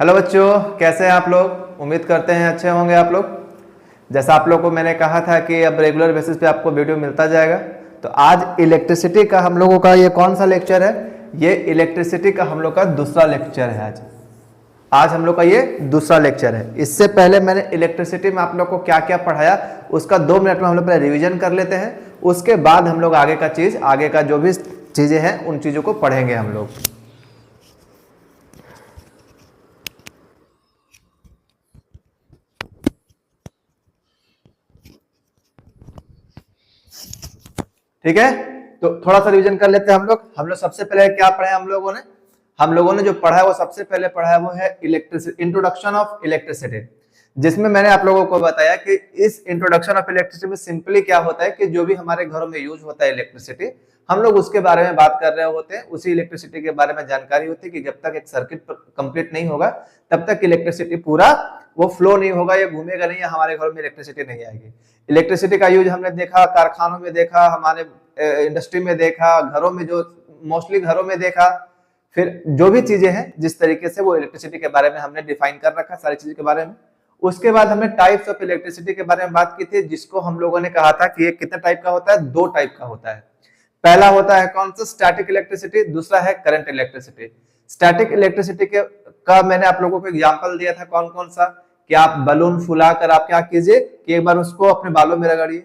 Hello बच्चों, कैसे हैं आप लोग। उम्मीद करते हैं अच्छे होंगे आप लोग। जैसा आप लोग को मैंने कहा था कि अब रेगुलर बेसिस पे आपको वीडियो मिलता जाएगा। तो आज इलेक्ट्रिसिटी का हम लोगों का ये कौन सा लेक्चर है? ये इलेक्ट्रिसिटी का हम लोग का दूसरा लेक्चर है। आज हम लोग का ये दूसरा लेक्चर है। इससे पहले मैंने इलेक्ट्रिसिटी में आप लोग को क्या क्या पढ़ाया उसका 2 मिनट में हम लोग पहले रिविजन कर लेते हैं। उसके बाद हम लोग आगे का जो भी चीजें हैं उन चीजों को पढ़ेंगे हम लोग। ठीक है, तो थोड़ा सा रिवीजन कर लेते हैं हम लोग सबसे पहले क्या पढ़ा है हम लोगों ने जो पढ़ा है वो सबसे पहले पढ़ा है वो है इलेक्ट्रिसिटी, इंट्रोडक्शन ऑफ इलेक्ट्रिसिटी, जिसमें मैंने आप लोगों को बताया कि इस इंट्रोडक्शन ऑफ इलेक्ट्रिसिटी में सिंपली क्या होता है कि जो भी हमारे घरों में यूज होता है इलेक्ट्रिसिटी, हम लोग उसके बारे में बात कर रहे होते हैं। उसी इलेक्ट्रिसिटी के बारे में जानकारी होती है कि जब तक एक सर्किट कंप्लीट नहीं होगा तब तक इलेक्ट्रिसिटी पूरा वो फ्लो नहीं होगा, ये घूमेगा नहीं, या हमारे घर में इलेक्ट्रिसिटी नहीं आएगी। इलेक्ट्रिसिटी का यूज हमने देखा, कारखानों में देखा, हमारे इंडस्ट्री में देखा, घरों में जो मोस्टली घरों में देखा, फिर जो भी चीजें हैं जिस तरीके से वो इलेक्ट्रिसिटी के बारे में हमने डिफाइन कर रखा सारी चीजों के बारे में। उसके बाद हमने टाइप्स ऑफ इलेक्ट्रिसिटी के बारे में बात की थी, जिसको हम लोगों ने कहा था कि ये कितने टाइप का होता है, 2 टाइप का होता है। पहला होता है कौन सा? स्टैटिक इलेक्ट्रिसिटी, दूसरा है करंट इलेक्ट्रिसिटी। स्टैटिक इलेक्ट्रिसिटी का मैंने आप लोगों को एग्जांपल दिया था कौन कौन सा, कि आप बलून फुलाकर आप क्या कीजिए कि एक बार उसको अपने बालों में रगड़िए,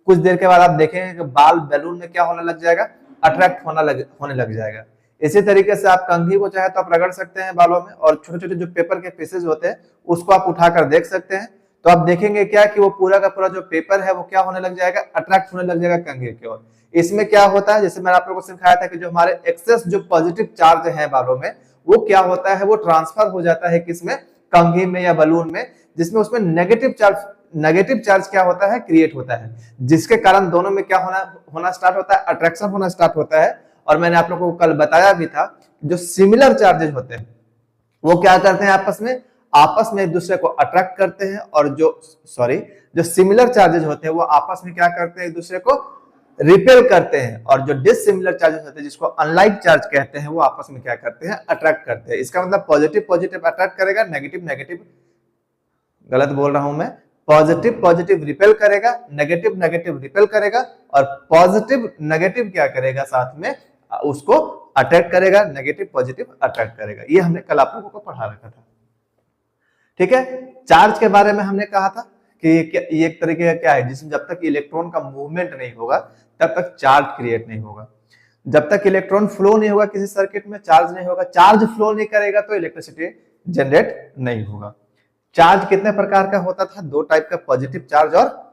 कुछ देर के बाद आप देखेंगे कि बाल बैलून में क्या होने लग जाएगा, अट्रैक्ट होने लग जाएगा। इसी तरीके से आप कंघी को चाहे तो आप रगड़ सकते हैं बालों में, और छोटे छोटे जो पेपर के पीसेज होते हैं उसको आप उठाकर देख सकते हैं, तो आप देखेंगे क्या कि वो पूरा का पूरा जो पेपर है वो क्या होने लग जाएगा, अट्रैक्ट होने लग जाएगा कंघी की ओर। इसमें क्या होता है, जैसे मैंने आप लोगों को सिखाया था कि जो हमारे एक्सेस जो पॉजिटिव चार्ज है बालों में, वो क्या होता है, वो ट्रांसफर हो जाता है किसमें, कंघी में या बलून में, जिसमें उसमें नेगेटिव चार्ज क्या होता है, क्रिएट होता है, जिसके कारण दोनों में क्या होना स्टार्ट होता है, अट्रैक्शन होना स्टार्ट होता है। और मैंने आप लोगों को कल बताया भी था, जो सिमिलर चार्जेस होते हैं वो क्या करते हैं, आपस में एक दूसरे को अट्रैक्ट करते हैं, और जो सिमिलर चार्जेस होते हैं वो आपस में क्या करते हैं, एक दूसरे को रिपेल करते हैं, और जो डिसिमिलर चार्जेस होते हैं जिसको अनलाइक चार्ज कहते हैं वो आपस में क्या करते हैं, अट्रैक्ट करते हैं। इसका मतलब पॉजिटिव अट्रैक्ट करेगा, नेगेटिव गलत बोल रहा हूं मैं, पॉजिटिव रिपेल करेगा, नेगेटिव रिपेल करेगा, और पॉजिटिव नेगेटिव क्या करेगा, साथ में उसको अट्रैक्ट करेगा, नेगेटिव पॉजिटिव अट्रैक्ट करेगा। ये हमने कल आप लोगों को पढ़ा रखा था। ठीक है, चार्ज के बारे में हमने कहा था कि ये एक तरीके का क्या है, जिसमें जब तक इलेक्ट्रॉन का मूवमेंट नहीं होगा तब तक चार्ज क्रिएट नहीं होगा। जब तक इलेक्ट्रॉन फ्लो नहीं होगा किसी सर्किट में, चार्ज नहीं होगा, चार्ज फ्लो नहीं करेगा तो इलेक्ट्रिसिटी जनरेट नहीं होगा। चार्ज कितने प्रकार का होता था? 2 टाइप का, पॉजिटिव चार्ज और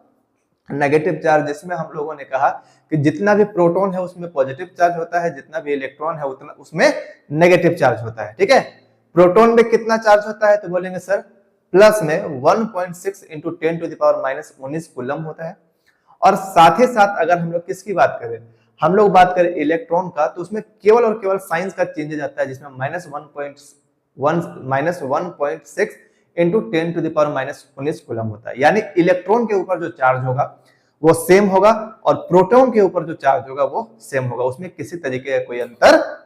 नेगेटिव चार्ज, जिसमें हम लोगों ने कहा कि जितना भी प्रोटॉन है उसमें पॉजिटिव चार्ज होता है, जितना भी इलेक्ट्रॉन है उतना उसमें नेगेटिव चार्ज होता है। ठीक है, प्रोटॉन में कितना चार्ज होता है, तो बोलेंगे सर प्लस में 1.6 इंटू 10⁻⁻19 कूलम होता है। और साथ ही साथ अगर हम लोग किसकी बात करें, हम लोग बात करें इलेक्ट्रॉन का, तो उसमें केवल और केवल साइंस का चेंज आता है, जिसमें -1.6 इंटू 10⁻⁻19 कूलम होता है। यानी इलेक्ट्रॉन के ऊपर जो चार्ज होगा वो सेम होगा, और प्रोटॉन के ऊपर जो चार्ज होगा वो सेम होगा, उसमें किसी तरीके का कोई अंतर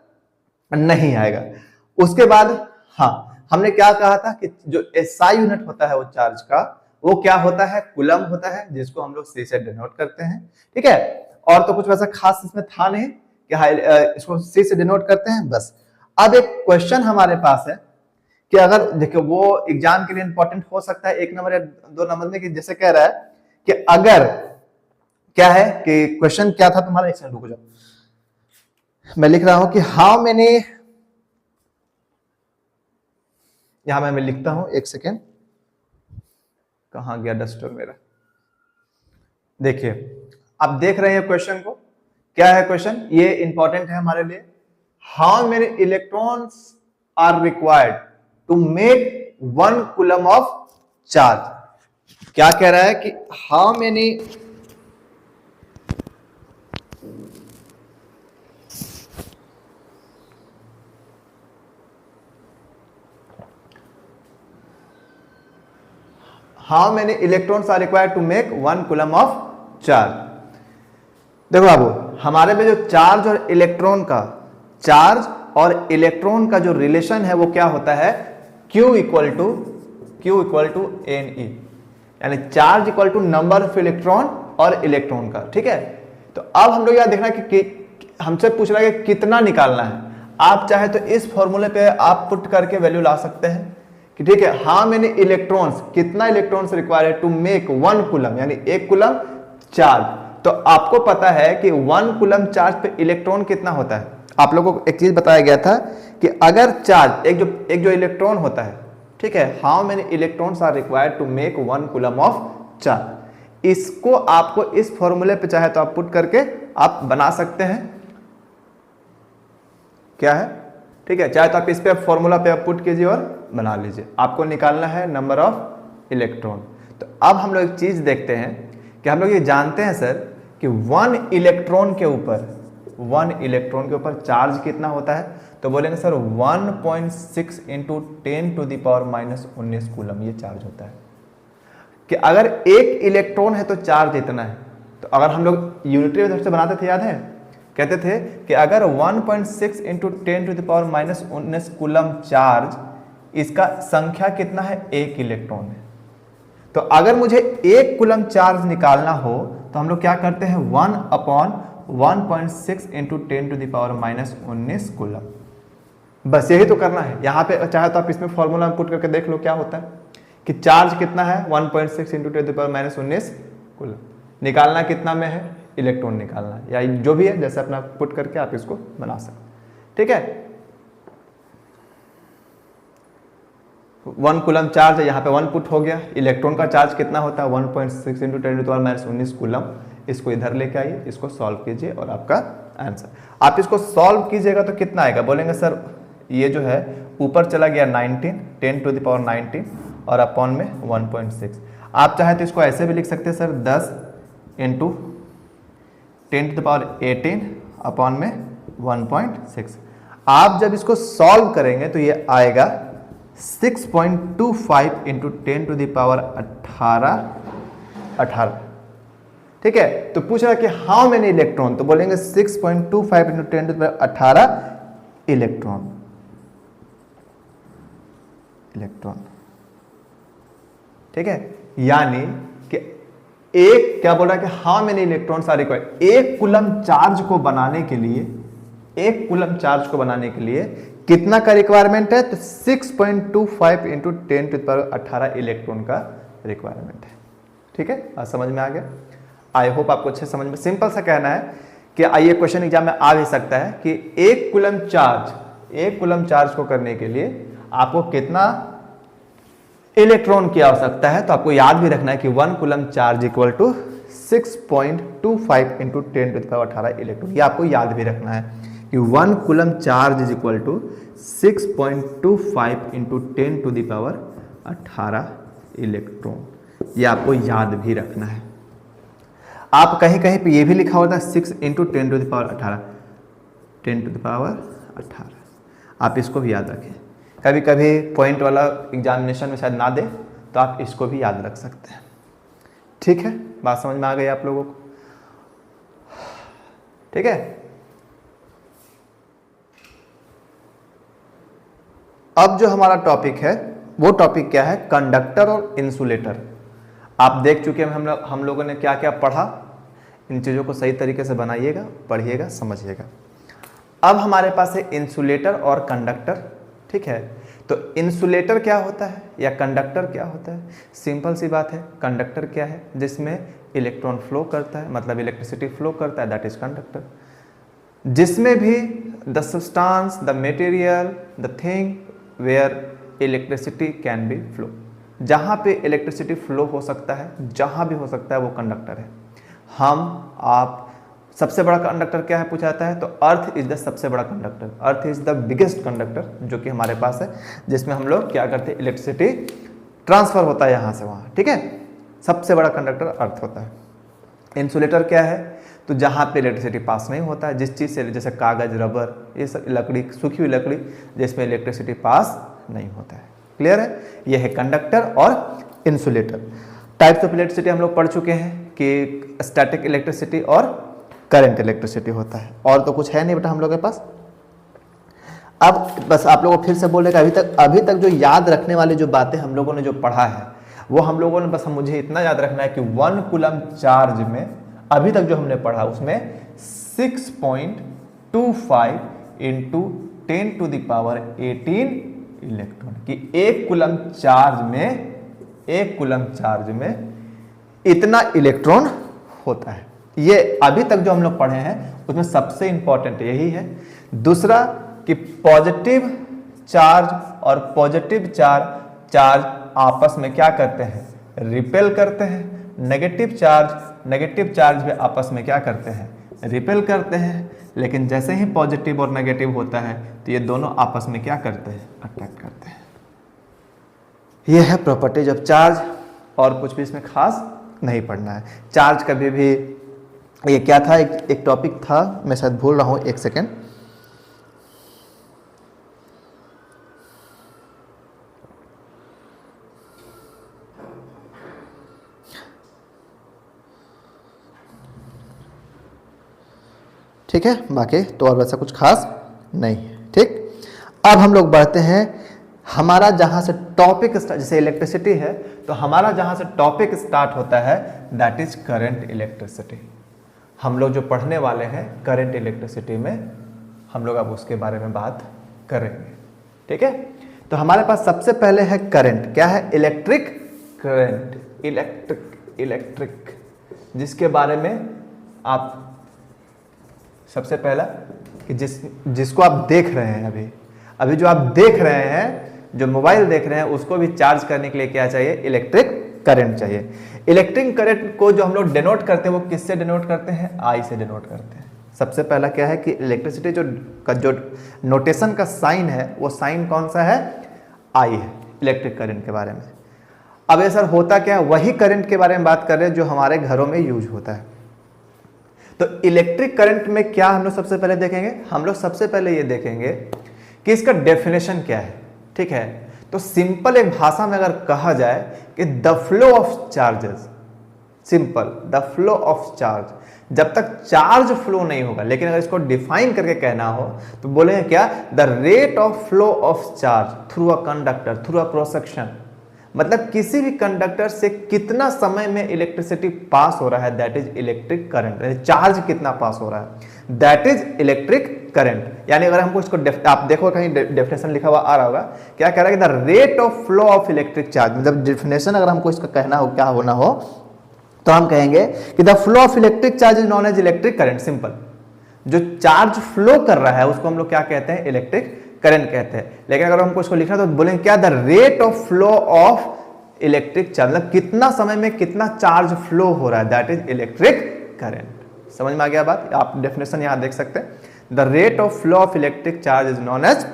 नहीं आएगा। उसके बाद हमने क्या कहा था कि जो एसआई यूनिट होता है वो चार्ज का, वो क्या होता है, कूलम होता है, जिसको हम लोग सी से डिनोट करते हैं। ठीक है, और तो कुछ वैसा खास इसमें था नहीं कि इसको सी से डिनोट करते हैं बस। अब एक क्वेश्चन हमारे पास है कि अगर देखो वो एग्जाम के लिए इंपॉर्टेंट हो सकता है 1 नंबर या 2 नंबर में, कि जैसे कह रहा है कि अगर क्या है कि क्वेश्चन क्या था तुम्हारा, एक सेकंड रुको जाओ, मैं लिख रहा हूं कि हाउ मेनी, यहां मैं लिखता हूं, एक सेकेंड, कहां गया डस्टर मेरा। देखिए आप देख रहे हैं क्वेश्चन को, क्या है क्वेश्चन, ये इंपॉर्टेंट है हमारे लिए। How many electrons are required to make 1 coulomb of charge. क्या कह रहा है कि how many electrons are required to make 1 coulomb of charge. देखो बाबू, हमारे में जो चार्ज और इलेक्ट्रॉन का जो रिलेशन है वो क्या होता है, Q equal to n e, यानी charge equal to number of electron और इलेक्ट्रॉन का। ठीक है, तो अब हम लोग यह देखना है कि हमसे पूछ रहा है कि कितना निकालना है। आप चाहे तो इस फॉर्मूले पे आप पुट करके वैल्यू ला सकते हैं कि ठीक है, हाउ मेनी इलेक्ट्रॉन्स, कितना electrons required to make 1 coulomb, यानी 1 कूलम चार्ज। तो आपको पता है कि 1 कूलम चार्ज पे इलेक्ट्रॉन कितना होता है। आप लोगों को एक चीज बताया गया था कि अगर चार्ज एक जो इलेक्ट्रॉन होता है, ठीक है, how many electrons are required to make 1 coulomb of charge. इसको आपको इस फॉर्मूले पे चाहे तो आप पुट करके आप बना सकते हैं, क्या है, ठीक है, चाहे तो आप इस पे फॉर्मूला पे आप पुट कीजिए और बना लीजिए। आपको निकालना है नंबर ऑफ इलेक्ट्रॉन। तो अब हम लोग एक चीज देखते हैं कि हम लोग ये जानते हैं सर कि 1 इलेक्ट्रॉन के ऊपर चार्ज कितना होता है। तो बोलेंगे सर 1.6 इंटू 10⁻⁻19 कूलम ये चार्ज होता है। कि अगर एक इलेक्ट्रॉन है तो चार्ज इतना है। तो अगर हम लोग यूनिटरी मेथड से बनाते थे, याद है, कहते थे कि अगर 1.6 इंटू 10⁻⁻19 कूलम चार्ज, इसका संख्या कितना है, एक इलेक्ट्रॉन है। तो अगर मुझे 1 कूलम चार्ज निकालना हो तो हम लोग क्या करते हैं, 1/1.6 इंटू 10⁻⁻19 कूलम। बस यही तो करना है। यहाँ पे चाहे तो आप इसमें फॉर्मूला पुट करके देख लो क्या होता है कि चार्ज कितना है, 1.6 इंटू 10⁻⁻19 कूलम। निकालना कितना में है, इलेक्ट्रॉन निकालना है, या जो भी है जैसे अपना पुट करके आप इसको बना सकते। ठीक है, 1 कूलम चार्ज है, यहाँ पे 1 पुट हो गया। इलेक्ट्रॉन का चार्ज कितना होता है, 1.6 इंटू 10⁻⁻19 कूलम। इसको इधर लेके आइए, इसको सॉल्व कीजिए और आपका आंसर। आप इसको सॉल्व कीजिएगा तो कितना आएगा, बोलेंगे सर ये जो है ऊपर चला गया 19, 10⁻19 और अपॉन में 1.6। आप चाहे तो इसको ऐसे भी लिख सकते हैं सर 10 इंटू 10⁻18 अपॉन में 1.6। आप जब इसको सॉल्व करेंगे तो ये आएगा 6.25 इंटू 10⁻18। ठीक है, तो पूछ रहा है कि हाउ मेनी इलेक्ट्रॉन, तो बोलेंगे 6.25 इंटू 10⁻18 इलेक्ट्रॉन। ठीक है, यानी कि एक क्या बोल रहा है कि how many electrons are required. 1 coulomb charge को बनाने के लिए कितना का रिक्वायरमेंट है, तो 6.25 इंटू 10⁻18 इलेक्ट्रॉन का रिक्वायरमेंट है। ठीक है, आज समझ में आ गया। आई होप आपको अच्छे समझ में, सिंपल सा कहना है कि आइए क्वेश्चन एग्जाम में आ भी सकता है कि 1 कूलम चार्ज को करने के लिए आपको कितना इलेक्ट्रॉन की आवश्यकता है। तो आपको याद भी रखना है कि 1 coulomb charge equal to 6.25 into 10⁻18 electron. ये आपको याद भी रखना है कि 1 coulomb charge is equal to 6.25 into 10⁻18 electron. ये आपको याद भी रखना है। आप कहीं कहीं पे ये भी लिखा होता है 6 इंटू 10⁻18। आप इसको भी याद रखें। कभी कभी पॉइंट वाला एग्जामिनेशन में शायद ना दे तो आप इसको भी याद रख सकते हैं। ठीक है, बात समझ में आ गई आप लोगों को। ठीक है, अब जो हमारा टॉपिक है वो टॉपिक क्या है, कंडक्टर और इंसुलेटर। आप देख चुके हैं हम लोगों ने क्या क्या पढ़ा। इन चीज़ों को सही तरीके से बनाइएगा, पढ़िएगा, समझिएगा। अब हमारे पास है इंसुलेटर और कंडक्टर। ठीक है, तो इंसुलेटर क्या होता है या कंडक्टर क्या होता है, सिंपल सी बात है। कंडक्टर क्या है, जिसमें इलेक्ट्रॉन फ्लो करता है, मतलब इलेक्ट्रिसिटी फ्लो करता है, दैट इज कंडक्टर। जिसमें भी the substance, the material, the thing where electricity can be flow, जहाँ पे इलेक्ट्रिसिटी फ्लो हो सकता है, जहाँ भी हो सकता है, वो कंडक्टर है। आप सबसे बड़ा कंडक्टर क्या है पूछा जाता है, तो अर्थ इज द सबसे बड़ा conductor. Earth is the biggest conductor जो कि हमारे पास है, जिसमें हम लोग क्या करते हैं, इलेक्ट्रिसिटी ट्रांसफर होता है यहाँ से वहाँ। ठीक है, सबसे बड़ा कंडक्टर अर्थ होता है। इंसुलेटर क्या है, तो जहाँ पे इलेक्ट्रिसिटी पास नहीं होता है, जिस चीज़ से, जैसे कागज, रबर, ये सब लकड़ी, सूखी हुई लकड़ी, जिसमें इलेक्ट्रिसिटी पास नहीं होता है। क्लियर है, ये है कंडक्टर और इंसुलेटर। टाइप्स ऑफ इलेक्ट्रिसिटी हम लोग पढ़ चुके हैं कि स्टैटिक इलेक्ट्रिसिटी और करंट इलेक्ट्रिसिटी होता है, और तो कुछ है नहीं बेटा हम लोग के पास। अब बस आप लोगों को फिर से बोल रहे कि अभी तक जो याद रखने वाली जो बातें हम लोगों ने जो पढ़ा है वो हम लोगों ने बस मुझे इतना याद रखना है कि 1 कूलम चार्ज में अभी तक जो हमने पढ़ा उसमें 6.25 इंटू 10⁻18 इलेक्ट्रॉन कि एक कूलम चार्ज में इतना इलेक्ट्रॉन होता है। ये अभी तक जो हम लोग पढ़े हैं उसमें सबसे इंपॉर्टेंट यही है। दूसरा कि पॉजिटिव चार्ज और पॉजिटिव चार्ज आपस में क्या करते हैं, रिपेल करते हैं। नेगेटिव चार्ज भी आपस में क्या करते हैं, रिपेल करते हैं। लेकिन जैसे ही पॉजिटिव और नेगेटिव होता है तो ये दोनों आपस में क्या करते हैं, अट्रैक्ट करते हैं। ये है प्रॉपर्टीज ऑफ चार्ज और कुछ भी इसमें खास नहीं पढ़ना है। चार्ज कभी भी ये क्या था, एक टॉपिक था, मैं शायद भूल रहा हूं, एक सेकेंड। ठीक है, बाकी तो और वैसा कुछ खास नहीं है। ठीक, अब हम लोग बढ़ते हैं। हमारा जहां से टॉपिक जैसे इलेक्ट्रिसिटी है तो हमारा जहां से टॉपिक स्टार्ट होता है दैट इज करंट इलेक्ट्रिसिटी। हम लोग जो पढ़ने वाले हैं करंट इलेक्ट्रिसिटी में हम लोग अब उसके बारे में बात करेंगे। ठीक है, तो हमारे पास सबसे पहले है करंट। क्या है, इलेक्ट्रिक करंट, इलेक्ट्रिक जिसके बारे में आप सबसे पहला कि जिसको आप देख रहे हैं अभी जो आप देख रहे हैं, जो मोबाइल देख रहे हैं, उसको भी चार्ज करने के लिए क्या चाहिए, इलेक्ट्रिक करंट चाहिए। इलेक्ट्रिक करंट को जो हम लोग डिनोट करते हैं वो किससे डिनोट करते हैं, आई से डिनोट करते हैं। सबसे पहला क्या है कि इलेक्ट्रिसिटी जो नोटेशन का साइन है वो साइन कौन सा है, आई है इलेक्ट्रिक करंट के बारे में। अब ये सर होता क्या है, वही करंट के बारे में बात कर रहे हैं जो हमारे घरों में यूज होता है। तो इलेक्ट्रिक करंट में क्या हम लोग सबसे पहले देखेंगे, हम लोग सबसे पहले ये देखेंगे कि इसका डेफिनेशन क्या है। ठीक है, तो सिंपल एक भाषा में अगर कहा जाए कि the flow of charges, simple the flow of charge, जब तक चार्ज फ्लो नहीं होगा। लेकिन अगर इसको डिफाइन करके कहना हो तो बोलेंगे क्या, the rate of flow of charge through a conductor through a cross section. मतलब किसी भी कंडक्टर से कितना समय में इलेक्ट्रिसिटी पास हो रहा है that is electric current. Charge कितना पास हो रहा है दैट इज इलेक्ट्रिक करंट। यानी अगर हमको इसको आप देखो कहीं डेफिनेशन लिखा हुआ आ रहा होगा, क्या कह रहा है कि the rate of flow of electric charge. मतलब डेफिनेशन अगर हमको इसका कहना हो क्या होना हो तो हम कहेंगे कि the flow of electric charge is known as electric current. Simple, जो चार्ज फ्लो कर रहा है उसको हम लोग क्या कहते हैं, इलेक्ट्रिक करंट कहते हैं। लेकिन अगर हमको इसको लिखना तो बोलेंगे क्या, the rate of flow of electric charge, मतलब कितना समय में कितना चार्ज फ्लो हो रहा है दैट इज इलेक्ट्रिक करंट। समझ में आ गया बात, आप डेफिनेशन यहां देख सकते हैं, the rate of flow of electric charge is known as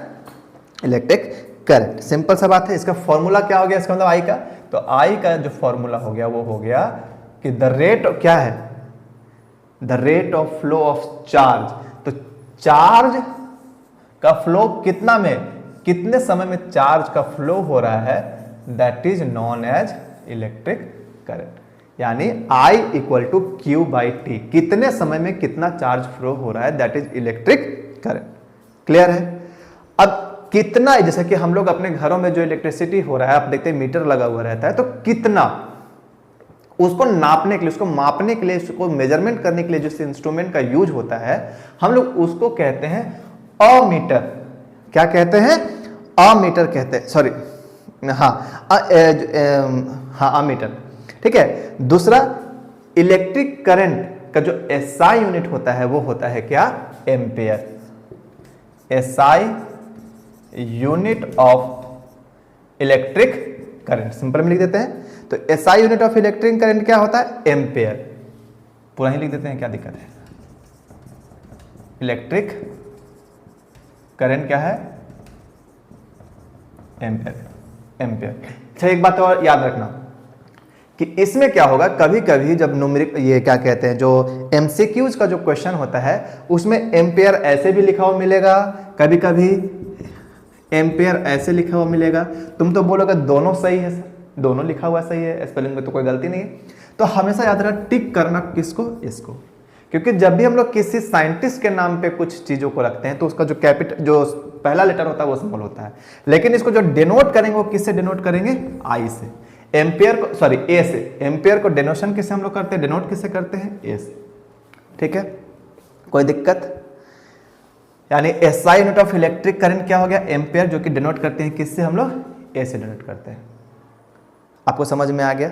electric current. Simple सा बात है। इसका फॉर्मूला क्या हो गया, इसका मतलब आई का, तो आई का जो फॉर्मूला हो गया वो हो गया कि द रेट क्या है, the rate of flow of charge. तो चार्ज का फ्लो कितना में, कितने समय में चार्ज का फ्लो हो रहा है that is known as electric current. यानी I equal to q by t, कितने समय में कितना चार्ज फ्लो हो रहा है that is electric current. Clear है। अब कितना, जैसे कि हम लोग अपने घरों में जो इलेक्ट्रिसिटी हो रहा है आप देखते हैं मीटर लगा हुआ रहता है, तो कितना उसको नापने के लिए, उसको मापने के लिए, उसको मेजरमेंट करने के लिए जिस इंस्ट्रूमेंट का यूज होता है हम लोग उसको कहते हैं अमीटर। क्या कहते हैं, अमीटर कहते हैं, सॉरी अमीटर। ठीक है। दूसरा, इलेक्ट्रिक करंट का जो एसआई यूनिट होता है वो होता है क्या, ampere. SI unit of electric current, simple में लिख देते हैं। तो SI unit of electric current क्या होता है, एम्पेयर। पूरा ही लिख देते हैं, क्या दिक्कत है। इलेक्ट्रिक करंट क्या है, एम्पेयर, एम्पेयर। अच्छा, एक बात और याद रखना कि इसमें क्या होगा, कभी कभी जब न्यूमेरिक, ये क्या कहते हैं, जो एमसीक्यूज का जो क्वेश्चन होता है उसमें एम्पेयर ऐसे भी लिखा हुआ मिलेगा, कभी कभी एम्पेयर ऐसे लिखा हुआ मिलेगा। तुम तो बोलोगे दोनों सही है सर, दोनों लिखा हुआ सही है, स्पेलिंग में तो कोई गलती नहीं है। तो हमेशा याद रखना, टिक करना किसको, इसको, क्योंकि जब भी हम लोग किसी साइंटिस्ट के नाम पे कुछ चीजों को रखते हैं तो उसका जो कैपिटल जो पहला लेटर होता है वो स्मॉल होता है, लेकिन इसको जो डिनोट करेंगे वो किससे डिनोट करेंगे? आई से। एम्पियर को सॉरी ए से, एम्पियर को डिनोशन किससे हम लोग करते हैं? डिनोट किससे करते हैं? ए से। ठीक है, कोई दिक्कत? यानी SI unit of electric current क्या हो गया? एम्पियर, जो कि डिनोट करते हैं किससे? हम लोग ए से डिनोट करते हैं। आपको समझ में आ गया?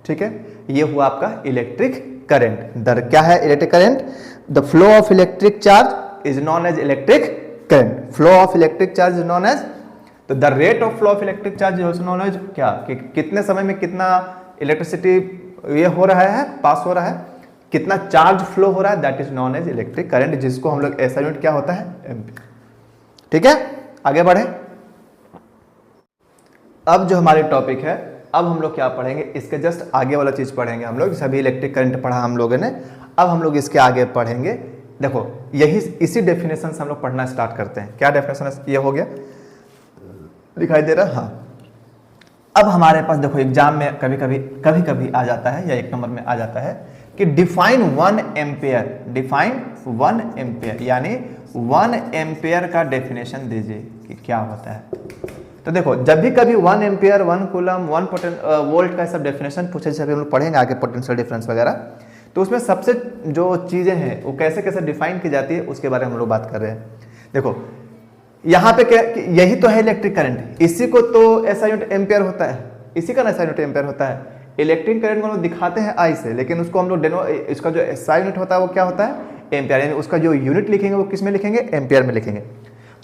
ठीक है, ये हुआ आपका इलेक्ट्रिक करंट। दर क्या है? Electric current. The flow of electric charge is known as electric current. Flow of electric charge is known as, तो the rate of flow of electric charge is also known as क्या? कि कितने समय में कितना इलेक्ट्रिसिटी ये हो रहा है, पास हो रहा है, कितना चार्ज फ्लो हो रहा है, that is known as electric current, जिसको हम लोग ऐसा यूनिट क्या होता है? एम्पीयर। ठीक है, आगे बढ़े। अब जो हमारी टॉपिक है, अब हम लोग क्या पढ़ेंगे? इसके जस्ट आगे वाला चीज पढ़ेंगे हम लोग। सभी इलेक्ट्रिक करंट पढ़ा हम लोगों ने, अब हम लोग इसके आगे पढ़ेंगे। देखो यही इसी डेफिनेशन से हम लोग पढ़ना स्टार्ट करते हैं। क्या डेफिनेशन है? ये हो गया, दिखाई दे रहा? हाँ। अब हमारे पास देखो एग्जाम में कभी कभी आ जाता है, या एक नंबर में आ जाता है कि डिफाइन 1 एम्पियर। डिफाइन 1 एम्पियर, यानी 1 एम्पियर का डेफिनेशन दीजिए कि क्या होता है। तो देखो जब भी कभी 1 एम्पियर, 1 कूलम, 1 वोल्ट का सब डेफिनेशन पूछे, जैसे हम लोग पढ़ेंगे आगे पोटेंशियल डिफरेंस वगैरह, तो उसमें सबसे जो चीजें हैं वो कैसे कैसे डिफाइन की जाती है उसके बारे में हम लोग बात कर रहे हैं। देखो यहाँ पे क्या, यही तो है इलेक्ट्रिक करंट, इसी को तो ऐसा यूनिट एम्पियर होता है, इसी का ऐसा यूनिट एम्पियर होता है। इलेक्ट्रिक करंट को हम लोग दिखाते हैं आई से, लेकिन उसको हम लोग इसका जो एसआई यूनिट होता है वो क्या होता है? एम्पियर। यानी उसका जो यूनिट लिखेंगे वो किस में लिखेंगे? एम्पियर में लिखेंगे।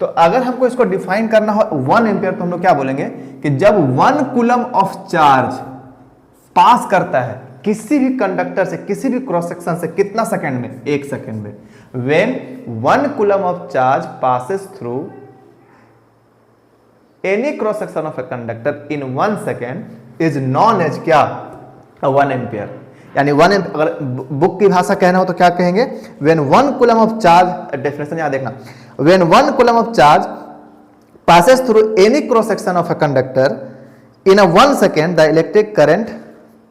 तो अगर हमको इसको डिफाइन करना हो 1 एम्पियर, तो हम लोग क्या बोलेंगे कि जब 1 कूलम ऑफ चार्ज पास करता है किसी भी कंडक्टर से, किसी भी क्रॉस सेक्शन से, कितना सेकंड में? 1 सेकंड में। When 1 coulomb of charge passes through any cross section of a conductor in 1 second is known as क्या? 1 एम्पियर। यानी 1 एम्पियर, अगर बुक की भाषा कहना हो तो क्या कहेंगे? When 1 coulomb of charge, definition याद देखना, when 1 coulomb of charge passes through any cross section of a conductor in a 1 second, the electric current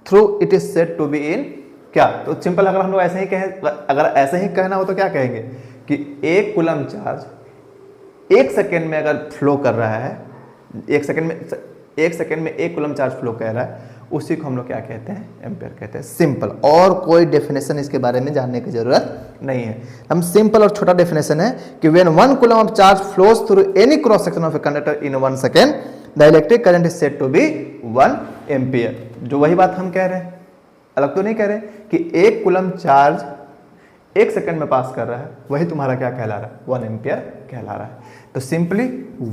through it is said to be in क्या? तो सिंपल अगर हम लोग ऐसे ही कहें, अगर ऐसे ही कहना हो तो क्या कहेंगे कि 1 कूलम चार्ज 1 सेकेंड में अगर फ्लो कर रहा है, 1 सेकेंड में 1 कूलम चार्ज फ्लो कर रहा है, उसी को हम लोग क्या कहते हैं? एम्पियर कहते हैं। सिंपल, और कोई डेफिनेशन इसके बारे में जानने की जरूरत नहीं है। हम सिंपल और छोटा डेफिनेशन है कि when 1 coulomb of charge flows through any cross section of a conductor in 1 second, the electric current is said to be 1 ampere. जो वही बात हम कह रहे हैं, अलग तो नहीं कह रहे कि 1 कूलम चार्ज 1 सेकेंड में पास कर रहा है, वही तुम्हारा क्या कहला रहा है? 1 एम्पियर कहला रहा है। तो सिंपली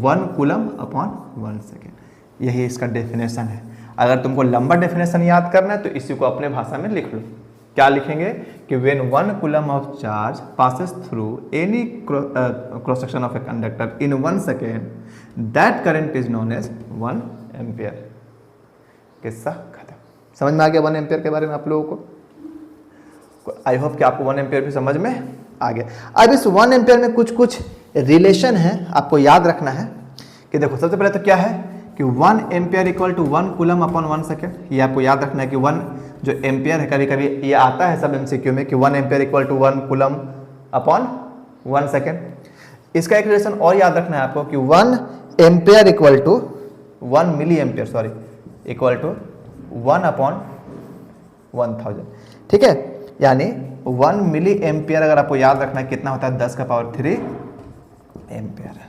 1 कूलम अपॉन 1 सेकेंड, यही इसका डेफिनेशन है। अगर तुमको लंबा डेफिनेशन याद करना है तो इसी को अपने भाषा में लिख लो। क्या लिखेंगे कि when 1 coulomb of charge passes through any cross section of a conductor in 1 second, that current is known as 1 ampere. किस्सा खत्म। समझ में आ गया 1 एम्पियर के बारे में आप लोगों को? आई होप कि आपको 1 एम्पियर भी समझ में आ गया। अब इस 1 एम्पियर में कुछ कुछ रिलेशन है, आपको याद रखना है कि देखो सबसे पहले तो क्या है कि 1 ampere equal to 1 coulomb upon 1 second. ये आपको याद रखना है कि 1 जो एम्पियर है, कभी कभी ये आता है सब एमसीक्यू में कि 1 ampere equal to 1 coulomb upon 1 second. इसका एक रिलेशन और याद रखना है आपको कि 1 ampere equal to 1 milli ampere, sorry, equal to 1 upon 1000। ठीक है, यानी 1 मिली एम्पियर अगर आपको याद रखना है कितना होता है? 10 का पावर 3 एम्पियर।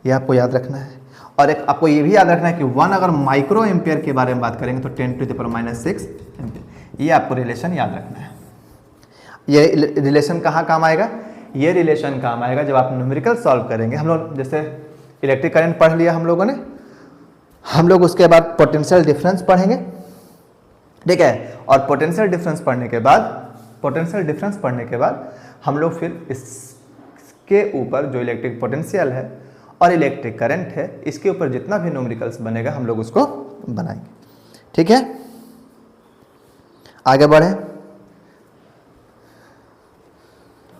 ये आपको याद रखना है। और एक आपको ये भी याद रखना है कि 1 अगर माइक्रो एम्पियर के बारे में बात करेंगे तो 10 टू द पावर -6 एम्पियर। ये आपको रिलेशन याद रखना है। ये रिलेशन कहाँ काम आएगा? ये रिलेशन काम आएगा जब आप न्यूमेरिकल सॉल्व करेंगे। हम लोग जैसे इलेक्ट्रिक करंट पढ़ लिया हम लोगों ने, हम लोग उसके बाद पोटेंशियल डिफरेंस पढ़ेंगे। ठीक है, और पोटेंशियल डिफरेंस पढ़ने के बाद हम लोग फिर इसके ऊपर जो इलेक्ट्रिक पोटेंशियल है और इलेक्ट्रिक करंट है, इसके ऊपर जितना भी न्यूमेरिकल्स बनेगा हम लोग उसको बनाएंगे। ठीक है, आगे बढ़े।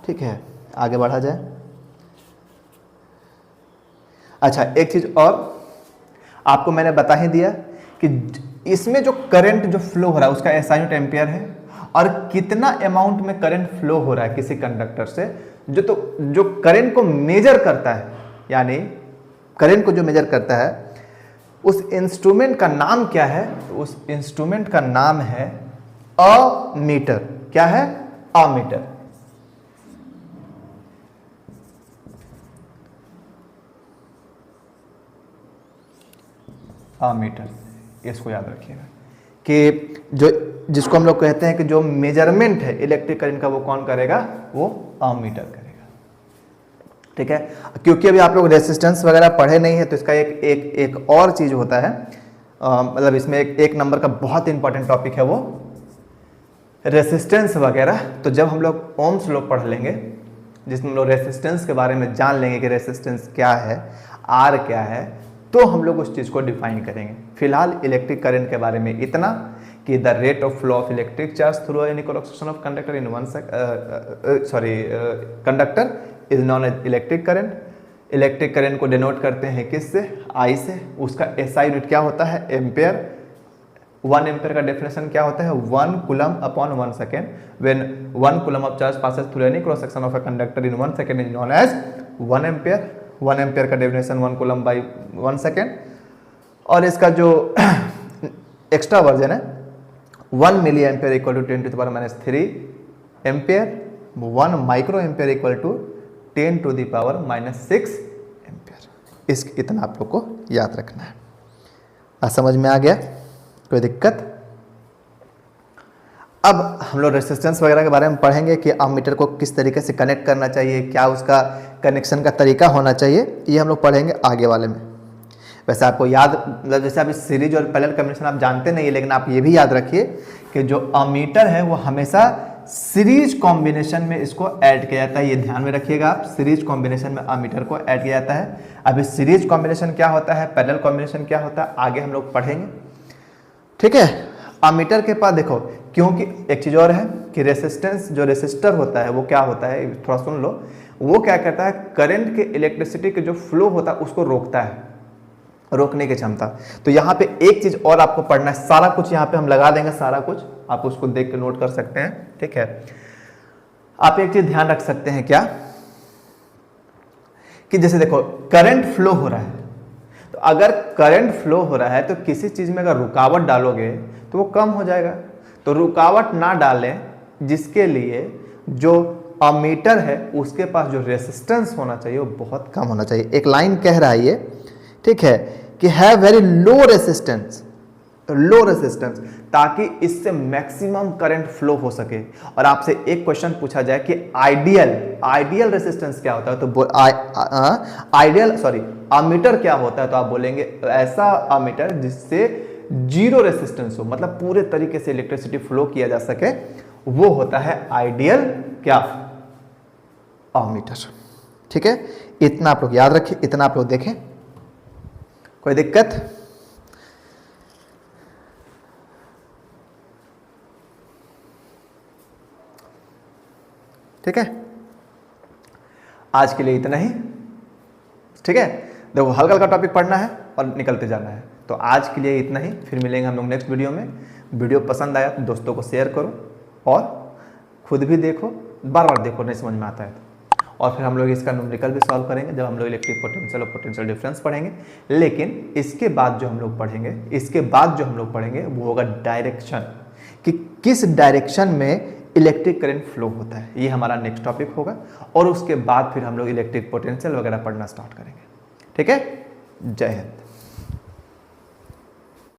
ठीक है, आगे बढ़ा जाए। अच्छा, एक चीज और आपको मैंने बता ही दिया कि इसमें जो करंट जो फ्लो हो रहा है उसका एसआई यूनिट एम्पियर है, और कितना अमाउंट में करंट फ्लो हो रहा है किसी कंडक्टर से, जो करंट को मेजर करता है, यानी करंट को जो मेजर करता है, उस इंस्ट्रूमेंट का नाम क्या है? तो उस इंस्ट्रूमेंट का नाम है अमीटर। क्या है? अमीटर। अमीटर, इसको याद रखिएगा कि जिसको हम लोग कहते हैं कि जो मेजरमेंट है इलेक्ट्रिक करंट का, वो कौन करेगा? वो अमीटर करेगा। ठीक है, क्योंकि अभी आप लोग रेसिस्टेंस वगैरह पढ़े नहीं है, तो इसका एक और चीज होता है, मतलब इसमें एक नंबर का बहुत इंपॉर्टेंट टॉपिक है वो रेसिस्टेंस वगैरह। तो जब हम लोग ओम्स लॉ पढ़ लेंगे, जिसमें हम लोग रेसिस्टेंस के बारे में जान लेंगे कि रेसिस्टेंस क्या है, आर क्या है, तो हम लोग उस चीज़ को डिफाइन करेंगे। फिलहाल इलेक्ट्रिक करंट के बारे में इतना कि the rate of flow of electric charge through any cross section of conductor in conductor is known as electric current. Electric current को डिनोट करते हैं किससे? आई से। उसका एसआई यूनिट क्या होता है? एम्पेयर। 1 एम्पेयर का डेफिनेशन क्या होता है? 1 coulomb upon 1 second. When 1 coulomb of charge passes through any cross section of a conductor in 1 second is known as 1 ampere. 1 ampere का डेफिनेशन 1 कूलम बाई 1 सेकेंड। और इसका जो एक्स्ट्रा वर्जन है 1 milli ampere equal to 10 to the power minus 3 ampere. 1 micro ampere equal to 10 to the power minus 6 ampere. इतना आप लोग को याद रखना है। समझ में आ गया? कोई दिक्कत? अब हम लोग रेसिस्टेंस वगैरह के बारे में पढ़ेंगे कि अमीटर को किस तरीके से कनेक्ट करना चाहिए, क्या उसका कनेक्शन का तरीका होना चाहिए, ये हम लोग पढ़ेंगे आगे वाले में। वैसे आपको याद, मतलब जैसे आप इस सीरीज और पैरेलल कॉम्बिनेशन आप जानते नहीं है, लेकिन आप ये भी याद रखिए कि जो अमीटर है वो हमेशा सीरीज कॉम्बिनेशन में इसको ऐड किया जाता है। ये ध्यान में रखिएगा आप, सीरीज कॉम्बिनेशन में अमीटर को ऐड किया जाता है। अब इस सीरीज कॉम्बिनेशन क्या होता है, पैरेलल कॉम्बिनेशन क्या होता है, आगे हम लोग पढ़ेंगे। ठीक है, अमीटर के पास देखो, क्योंकि एक चीज और है कि रेसिस्टेंस, जो रेसिस्टर होता है वो क्या होता है, थोड़ा सुन लो, वो क्या करता है, करंट के इलेक्ट्रिसिटी के जो फ्लो होता है उसको रोकता है, रोकने की क्षमता। तो यहाँ पे एक चीज और आपको पढ़ना है, सारा कुछ यहाँ पे हम लगा देंगे, सारा कुछ आप उसको देख के नोट कर सकते हैं। ठीक है, आप एक चीज ध्यान रख सकते हैं क्या, कि जैसे देखो करंट फ्लो हो रहा है, तो अगर करंट फ्लो हो रहा है तो किसी चीज में अगर रुकावट डालोगे तो वो कम हो जाएगा। तो रुकावट ना डालें, जिसके लिए जो अमीटर है उसके पास जो रेसिस्टेंस होना चाहिए वो बहुत कम होना चाहिए। एक लाइन कह रहा है ये, ठीक है, कि have very low resistance, low resistance, ताकि इससे मैक्सिमम करंट फ्लो हो सके। और आपसे एक क्वेश्चन पूछा जाए कि आइडियल रेसिस्टेंस क्या होता है, तो अमीटर क्या होता है, तो आप बोलेंगे ऐसा अमीटर जिससे जीरो रेसिस्टेंस हो, मतलब पूरे तरीके से इलेक्ट्रिसिटी फ्लो किया जा सके, वो होता है आइडियल क्या, अमीटर। ठीक है, इतना आप लोग याद रखें, इतना आप लोग देखें। कोई दिक्कत? ठीक है, आज के लिए इतना ही। ठीक है, देखो हल्का हल्का टॉपिक पढ़ना है और निकलते जाना है। तो आज के लिए इतना ही, फिर मिलेंगे हम लोग नेक्स्ट वीडियो में। वीडियो पसंद आया तो दोस्तों को शेयर करो और खुद भी देखो, बार बार देखो, नहीं समझ में आता है तो। और फिर हम लोग इसका न्यूमेरिकल भी सॉल्व करेंगे जब हम लोग इलेक्ट्रिक पोटेंशियल और पोटेंशियल डिफरेंस पढ़ेंगे। लेकिन इसके बाद जो हम लोग पढ़ेंगे वो होगा डायरेक्शन, कि किस डायरेक्शन में इलेक्ट्रिक करंट फ्लो होता है, ये हमारा नेक्स्ट टॉपिक होगा। और उसके बाद फिर हम लोग इलेक्ट्रिक पोटेंशियल वगैरह पढ़ना स्टार्ट करेंगे। ठीक है, जय हिंद।